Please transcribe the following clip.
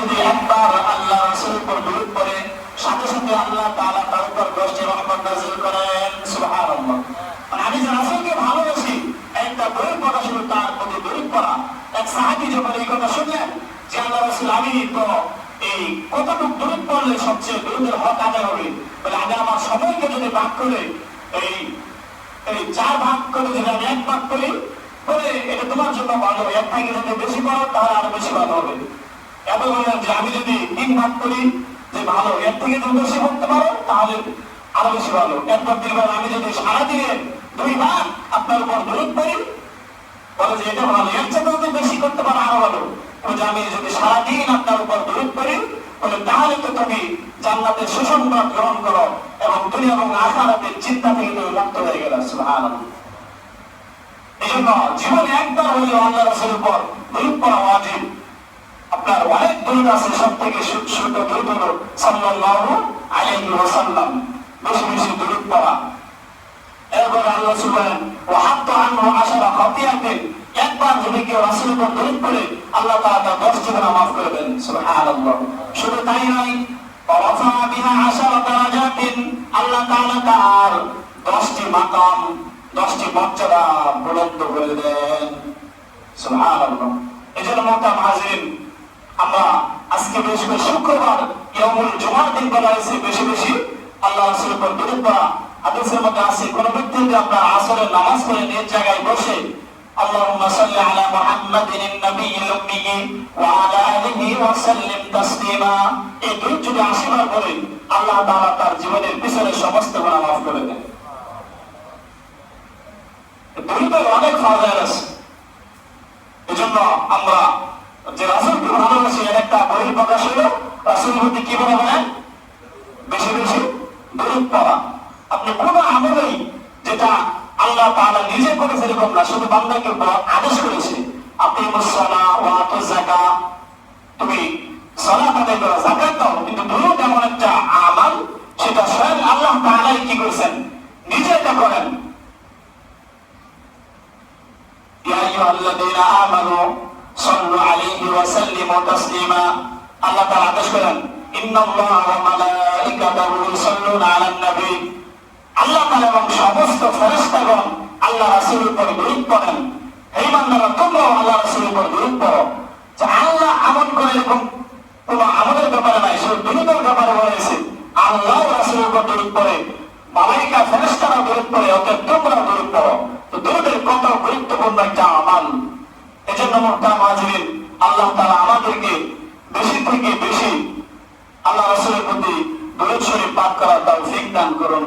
যদি একবার আল্লাহ রাসূলের উপর দরুদ পড়ে সাথে সাথে আল্লাহ তাআলা তার উপর 10টি রহমত নাযিল করেন। সুবহানাল্লাহ। আমি যে রাসূলকে ভালোবাসি একটা দরুদ পড়া শুরু তার প্রতি দরুদ পড়া। এক সাহাবী যখন এই কথা শুনলেন যে আল্লাহ রাসূল আমি তো এই কতটুকু দরুদ পড়লে সবচেয়ে দরুদের হক আদায় হবে, বলে আমি আমার সময়কে যদি ভাগ করে এই 4 ভাগ করে যদি আমি 1 ভাগ করি বলে এটা তোমার জন্য ভালো, 1 ভাগে যদি বেশি করো তাহলে আরো বেশি ভালো হবে। এত বললেন যে আমি যদি 3 ভাগ করি যে ভালো, এর থেকে যদি বেশি করতে পারো তাহলে আরো বেশি ভালো। এরপর 3 ভাগ আমি যদি সারাদিনে 2 ভাগ আপনার উপর দরুদ পড়ি বলে যে এটা ভালো, এর চেয়ে যদি বেশি করতে পারো আরো ভালো। যে আমি যদি সারাদিন আপনার উপর দরুদ পড়ি বলে তাহলে তো তুমি জান্নাতের সুসংবাদ গ্রহণ করো এবং দুনিয়া এবং আখিরাতের চিন্তা থেকে তুমি মুক্ত হয়ে গেলে। সুবহানাল্লাহ। এই জন্য জীবনে একবার হলেও আল্লাহ রাসূলের উপর দরুদ পড়া ওয়াজিব। আপনার অনেক দরুদ আছে, সব থেকে শুদ্ধ দরুদ হলো সাল্লাল্লাহু আলাইহি ওয়াসাল্লাম, বেশি বেশি দরুদ পড়া। এরপর আল্লাহ সুবহান ওয়া হাত্তা আনহু 10 খাতিয়াতিন, একবার যদি কেউ রাসূলের উপর দরুদ পড়ে আল্লাহ তাআলা তার 10টি গুনাহ মাফ করে দেন। সুবহানাল্লাহ। শুধু তাই নয়, ওয়াফা বিহা 10 দারাজাতিন, আল্লাহ তাআলা তার 10টি মাকাম 10টি মর্যাদা বুলন্দ করে দেন। সুবহানাল্লাহ। এজন্য মোহতারাম হাজিরিন, আমরা আজকে বেশি বেশি শুক্রবার ইয়াউমুল জুমার দিন বলা হয়েছে বেশি বেশি আল্লাহ রাসূলের উপর দরুদ পড়া। হাদিসের মধ্যে আছে কোন ব্যক্তি যদি আপনার আসরের নামাজ পড়ে নিজ জায়গায় বসে আল্লাহুম্মা সাল্লি আলা মুহাম্মাদিন নবিয়্যিল উম্মি ওয়া আলা আলিহি ওয়া সাল্লিম তাসলিমা, এই দরুদ যদি 80 বার পড়ে আল্লাহ তাআলা তার জীবনের পিছনের সমস্ত গুনাহ মাফ করে দেন। দরুদের অনেক ফায়দা আছে। এজন্য আমরা যে রাসূলকে ভালোবাসি এর একটা বহির প্রকাশ হলো রাসূলের প্রতি কি বলা বলেন বেশি বেশি দরুদ পড়া। আপনি কোন আমলেই যেটা আল্লাহ তাআলা নিজে করেছে এরকম না, শুধু বান্দাকে আদেশ করেছে আপনি মুসল্লা ওয়া আতু যাকাত, তুমি সালাত আদায় করো, যাকাত দাও, কিন্তু দরুদ এমন একটা আমল সেটা স্বয়ং আল্লাহ তাআলাই কি করেছেন নিজে এটা করেন। ইয়া আইয়ুহাল্লাযীনা আমানু সাল্লু আলাইহি ওয়া সাল্লিমু তাসলিমা, আল্লাহ তাআলা আদেশ করেন ইন্নাল্লাহা ওয়া মালাইকাতাহু ইউসাল্লুনা আলান নবী, আল্লাহ তাআলা এবং সমস্ত ফেরেশতাগণ আল্লাহ রাসূলের উপর দরুদ পড়েন। হে বান্দারা তোমরাও আল্লাহ রাসূলের উপর দরুদ পড়ো। যে আল্লাহ আমল করে এরকম কোন আমলের ব্যাপারে নাই, শুধু দরুদের ব্যাপারে বলেছে আল্লাহ রাসূলের উপর দরুদ পড়ে, মালায়েকা ফেরেশতারা দরুদ পড়ে, অতএব তোমরাও দরুদ পড়ো। তো দরুদের কত গুরুত্বপূর্ণ একটা আমল। এজন্য মুহতারাম হাজিরিন, আল্লাহ তাআলা আমাদেরকে বেশি থেকে বেশি আল্লাহ রাসূলের প্রতি দরুদ শরীফ পাঠ করার তৌফিক দান করুন।